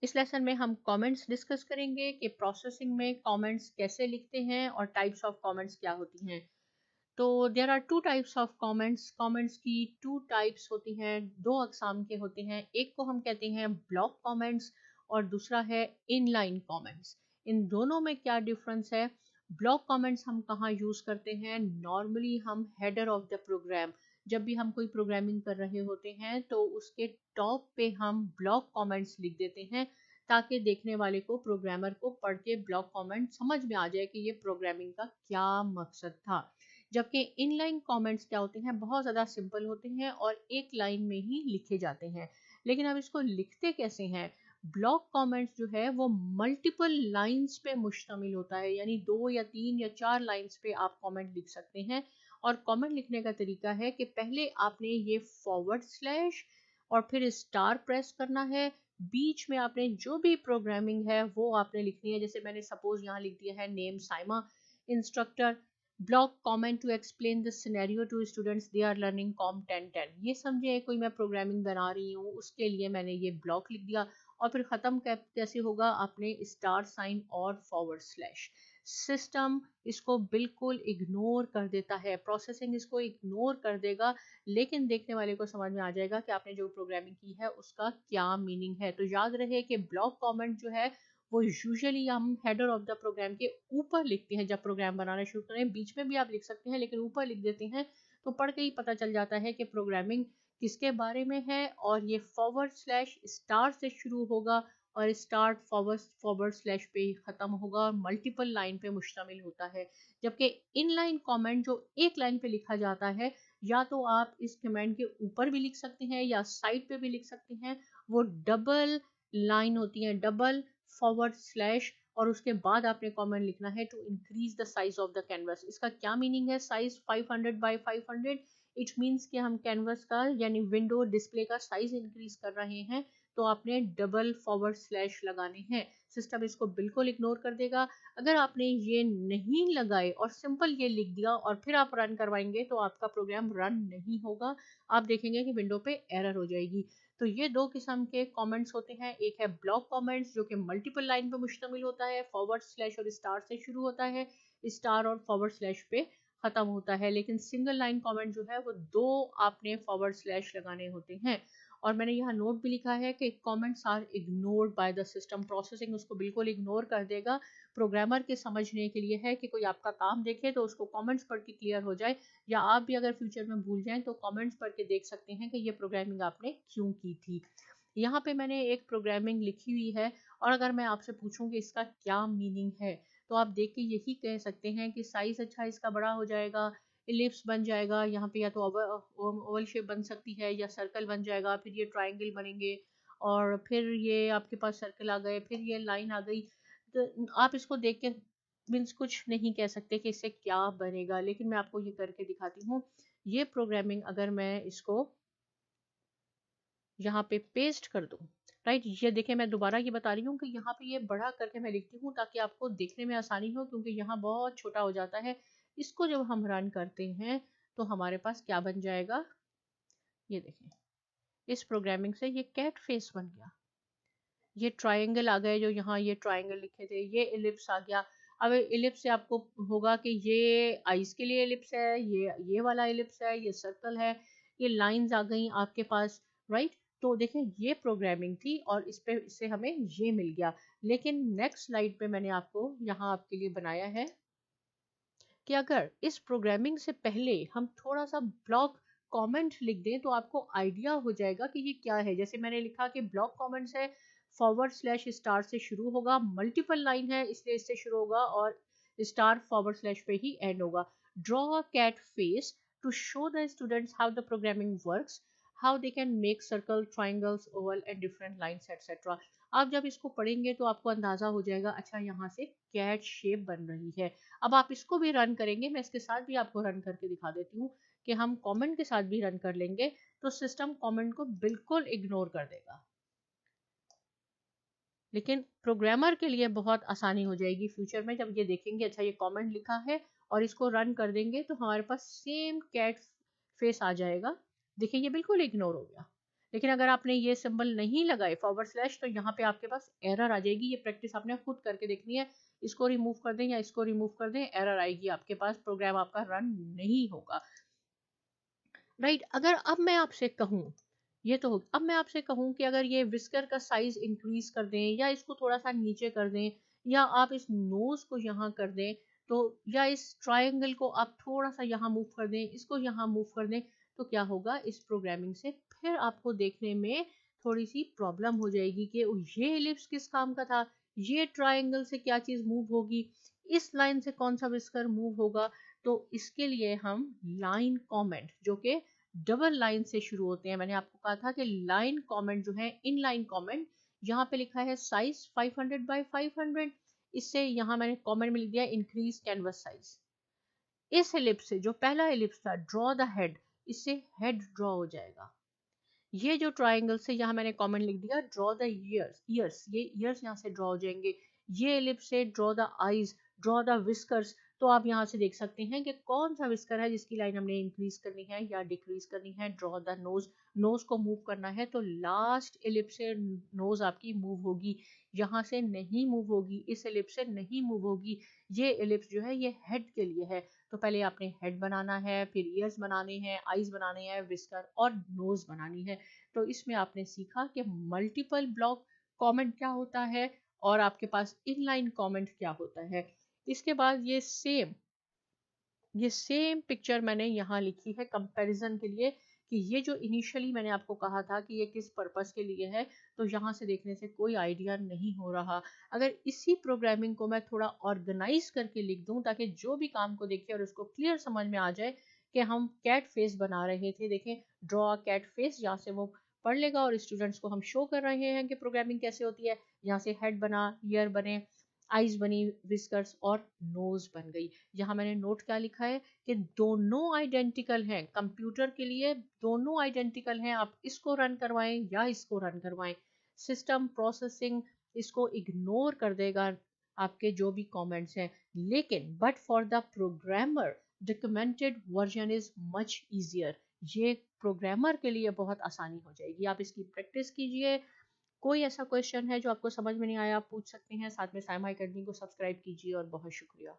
इस लेसन में हम कमेंट्स डिस्कस करेंगे कि प्रोसेसिंग में कमेंट्स कैसे लिखते हैं और टाइप्स ऑफ कमेंट्स क्या होती हैं। तो there are two types of comments. Comments की टू टाइप्स होती हैं, दो अकसाम के होते हैं। एक को हम कहते हैं ब्लॉक कमेंट्स और दूसरा है इनलाइन कमेंट्स। इन दोनों में क्या डिफरेंस है? ब्लॉक कमेंट्स हम कहाँ यूज करते हैं? नॉर्मली हम हेडर ऑफ द प्रोग्राम, जब भी हम कोई प्रोग्रामिंग कर रहे होते हैं तो उसके टॉप पे हम ब्लॉक कमेंट्स लिख देते हैं, ताकि देखने वाले को, प्रोग्रामर को पढ़ के ब्लॉक कमेंट समझ में आ जाए कि ये प्रोग्रामिंग का क्या मकसद था। जबकि इनलाइन कमेंट्स क्या होते हैं, बहुत ज़्यादा सिंपल होते हैं और एक लाइन में ही लिखे जाते हैं। लेकिन अब इसको लिखते कैसे हैं? ब्लॉक कमेंट्स जो है वो मल्टीपल लाइंस पे मुश्तमिल होता है, यानी 2 या 3 या 4 लाइंस पे आप कमेंट लिख सकते हैं। और कमेंट लिखने का तरीका है कि पहले आपने ये फॉरवर्ड स्लैश और फिर स्टार प्रेस करना है। बीच में आपने जो भी प्रोग्रामिंग है वो आपने लिखनी है। जैसे मैंने सपोज यहाँ लिख दिया है name Saima, instructor, block comment to explain the scenario to students they are learning com 1010। ये समझे कोई मैं प्रोग्रामिंग बना रही हूँ, उसके लिए मैंने ये ब्लॉक लिख दिया। और फिर ख़त्म कैसे होगा? आपने स्टार साइन और फॉरवर्ड स्लैश। सिस्टम इसको बिल्कुल इग्नोर कर देता है, प्रोसेसिंग इसको इग्नोर कर देगा, लेकिन देखने वाले को समझ में आ जाएगा कि आपने जो प्रोग्रामिंग की है उसका क्या मीनिंग है। तो याद रहे कि ब्लॉक कमेंट जो है वो यूजुअली हम हेडर ऑफ द प्रोग्राम के ऊपर लिखते हैं। जब प्रोग्राम बनाना शुरू करें, बीच में भी आप लिख सकते हैं लेकिन ऊपर लिख देते हैं, तो पढ़ के ही पता चल जाता है कि प्रोग्रामिंग किसके बारे में है। और ये फॉरवर्ड स्लैश स्टार से शुरू होगा और स्टार्ट फॉरवर्ड फॉरवर्ड स्लैश पे ही ख़त्म होगा और मल्टीपल लाइन पे मुश्तमिल होता है। जबकि इनलाइन कमेंट जो एक लाइन पे लिखा जाता है, या तो आप इस कमेंट के ऊपर भी लिख सकते हैं या साइड पे भी लिख सकते हैं। वो डबल लाइन होती है, डबल फॉरवर्ड स्लैश, और उसके बाद आपने कमेंट लिखना है to increase the size of the canvas. इसका क्या मीनिंग है? Size 500 bye 500। इट मीन्स कि हम कैनवस का यानी विंडो डिस्प्ले का साइज इंक्रीज कर रहे हैं, तो आपने डबल फॉरवर्ड स्लैश लगाने हैं। सिस्टम इसको बिल्कुल इग्नोर कर देगा। अगर आपने ये नहीं लगाए और सिंपल ये लिख दिया और फिर आप रन करवाएंगे तो आपका प्रोग्राम रन नहीं होगा। आप देखेंगे कि विंडो पे एरर हो जाएगी। तो ये दो किस्म के कमेंट्स होते हैं। एक है ब्लॉक कमेंट्स जो कि मल्टीपल लाइन पे मुश्तमिल होता है, फॉरवर्ड स्लैश और स्टार से शुरू होता है, स्टार और फॉरवर्ड स्लैश पे खत्म होता है। लेकिन सिंगल लाइन कमेंट जो है वो दो आपने फॉरवर्ड स्लैश लगाने होते हैं। और मैंने यहाँ नोट भी लिखा है कि comments are ignored by the system, processing उसको बिल्कुल इग्नोर कर देगा। प्रोग्रामर के समझने के लिए है कि कोई आपका काम देखे तो उसको कमेंट्स पढ़ के क्लियर हो जाए, या आप भी अगर फ्यूचर में भूल जाएं तो कमेंट्स पढ़ के देख सकते हैं कि ये प्रोग्रामिंग आपने क्यों की थी। यहाँ पे मैंने एक प्रोग्रामिंग लिखी हुई है, और अगर मैं आपसे पूछूं कि इसका क्या मीनिंग है, तो आप देख के यही कह सकते हैं कि साइज अच्छा इसका बड़ा हो जाएगा, इलिप्स बन जाएगा, यहाँ पे या तो ओवल शेप बन सकती है या सर्कल बन जाएगा, फिर ये ट्राइंगल बनेंगे, और फिर ये आपके पास सर्कल आ गए, फिर ये लाइन आ गई। तो आप इसको देख के मीन्स कुछ नहीं कह सकते कि इससे क्या बनेगा, लेकिन मैं आपको ये करके दिखाती हूँ। ये प्रोग्रामिंग अगर मैं इसको यहाँ पे पेस्ट कर दूँ, राइट, ये देखें, मैं दोबारा ये बता रही हूँ कि यहाँ पे ये बड़ा करके मैं लिखती हूँ ताकि आपको देखने में आसानी हो, क्योंकि यहाँ बहुत छोटा हो जाता है। इसको जब हम रन करते हैं तो हमारे पास क्या बन जाएगा, ये देखें, इस प्रोग्रामिंग से ये कैट फेस बन गया, ये ट्रायंगल आ गए, जो यहाँ ये ट्रायंगल लिखे थे, ये इलिप्स आ गया। अब इलिप्स से आपको होगा कि ये आइस के लिए इलिप्स है, ये वाला इलिप्स है, ये सर्कल है, ये लाइंस आ गई आपके पास, राइट। तो देखें, ये प्रोग्रामिंग थी और इससे हमें ये मिल गया। लेकिन नेक्स्ट स्लाइड पे मैंने आपको यहाँ आपके लिए बनाया है कि अगर इस प्रोग्रामिंग से पहले हम थोड़ा सा ब्लॉक कमेंट लिख दें तो आपको आइडिया हो जाएगा कि ये क्या है। जैसे मैंने लिखा कि ब्लॉक कमेंट्स है, फॉरवर्ड स्लैश स्टार से शुरू होगा, मल्टीपल लाइन है इसलिए इससे शुरू होगा, और स्टार फॉरवर्ड स्लैश पे ही एंड होगा। Draw a cat face to show the students how the programming works, how they can make circle, triangles, oval and different lines etcetera. आप जब इसको पढ़ेंगे तो आपको अंदाजा हो जाएगा, अच्छा यहाँ से कैट शेप बन रही है। अब आप इसको भी रन करेंगे, मैं इसके साथ भी आपको रन करके दिखा देती हूँ कि हम कमेंट के साथ भी रन कर लेंगे तो सिस्टम कमेंट को बिल्कुल इग्नोर कर देगा। लेकिन प्रोग्रामर के लिए बहुत आसानी हो जाएगी फ्यूचर में, जब ये देखेंगे अच्छा ये कमेंट लिखा है और इसको रन कर देंगे तो हमारे पास सेम कैट फेस आ जाएगा। देखिए ये बिल्कुल इग्नोर हो गया। लेकिन अगर आपने ये सिंबल नहीं लगाए फॉरवर्ड स्लैश, तो यहाँ पे आपके पास एरर आ जाएगी। ये प्रैक्टिस आपने खुद करके देखनी है। इसको रिमूव कर दें या इसको रिमूव कर दें, एरर आएगी आपके पास, प्रोग्राम आपका रन नहीं होगा। राइट, अगर अब मैं आपसे कहूँ, ये तो अब मैं आपसे कहूँ कि अगर ये विस्कर का साइज इंक्रीज कर दें या इसको थोड़ा सा नीचे कर दें या आप इस नोज को यहाँ कर दें, तो या इस ट्रायंगल को आप थोड़ा सा यहाँ मूव कर दें, इसको यहाँ मूव कर दें, तो क्या होगा इस प्रोग्रामिंग से फिर आपको देखने में थोड़ी सी प्रॉब्लम हो जाएगी कि ये एलिप्स किस काम का था, ये ट्रायंगल से क्या चीज मूव होगी, इस लाइन से कौन सा विस्कर मूव होगा। तो इसके लिए हम लाइन कमेंट, जो कि डबल लाइन से शुरू होते हैं, मैंने आपको कहा था कि लाइन कमेंट जो है, इन लाइन कमेंट, यहाँ पे लिखा है साइज 500 बाय 500, इससे यहाँ मैंने कमेंट में लिख दिया इंक्रीज कैनवस साइज। इस एलिप्स से, जो पहला एलिप्स था ड्रॉ द हेड, इससे हेड ड्रॉ हो जाएगा। ये जो ट्राइंगल से, यहाँ मैंने कमेंट लिख दिया ड्रॉ द ईयर्स, ईयर्स, ये ईयर्स यहाँ से ड्रॉ हो जाएंगे। ये एलिप्स से draw the eyes, draw the whiskers, तो आप यहाँ से देख सकते हैं कि कौन सा विस्कर है जिसकी लाइन हमने इंक्रीज करनी है या डिक्रीज करनी है। ड्रॉ द नोज, नोज को मूव करना है, तो लास्ट एलिप्स से नोज आपकी मूव होगी, यहाँ से नहीं मूव होगी, इस एलिप्स से नहीं मूव होगी। ये एलिप्स जो है ये हेड के लिए है, तो पहले आपने हेड बनाना है, फिर ईयर्स बनाने हैं, आईज बनाने हैं, विस्कर और नोज बनानी है। तो इसमें आपने सीखा कि मल्टीपल ब्लॉक कमेंट क्या होता है और आपके पास इनलाइन कमेंट क्या होता है। इसके बाद ये सेम पिक्चर मैंने यहाँ लिखी है कंपैरिजन के लिए, कि ये जो इनिशियली मैंने आपको कहा था कि ये किस पर्पस के लिए है, तो यहाँ से देखने से कोई आइडिया नहीं हो रहा। अगर इसी प्रोग्रामिंग को मैं थोड़ा ऑर्गेनाइज करके लिख दूं ताकि जो भी काम को देखे और उसको क्लियर समझ में आ जाए कि हम कैट फेस बना रहे थे, देखें ड्रॉ कैट फेस, यहाँ से वो पढ़ लेगा और स्टूडेंट्स को हम शो कर रहे हैं कि प्रोग्रामिंग कैसे होती है। यहाँ से हेड बना, ईयर बने, आईज बनी, विस्कर्स और नोज बन गई। यहाँ मैंने नोट क्या लिखा है कि दोनों आइडेंटिकल हैं, कंप्यूटर के लिए दोनों आइडेंटिकल हैं, आप इसको रन करवाएं या इसको रन करवाएं, सिस्टम प्रोसेसिंग इसको इग्नोर कर देगा आपके जो भी कमेंट्स हैं। लेकिन but for the programmer documented version is much easier, ये प्रोग्रामर के लिए बहुत आसानी हो जाएगी। आप इसकी प्रैक्टिस कीजिए। कोई ऐसा क्वेश्चन है जो आपको समझ में नहीं आया, आप पूछ सकते हैं। साथ में साइमा अकेडमी को सब्सक्राइब कीजिए और बहुत शुक्रिया।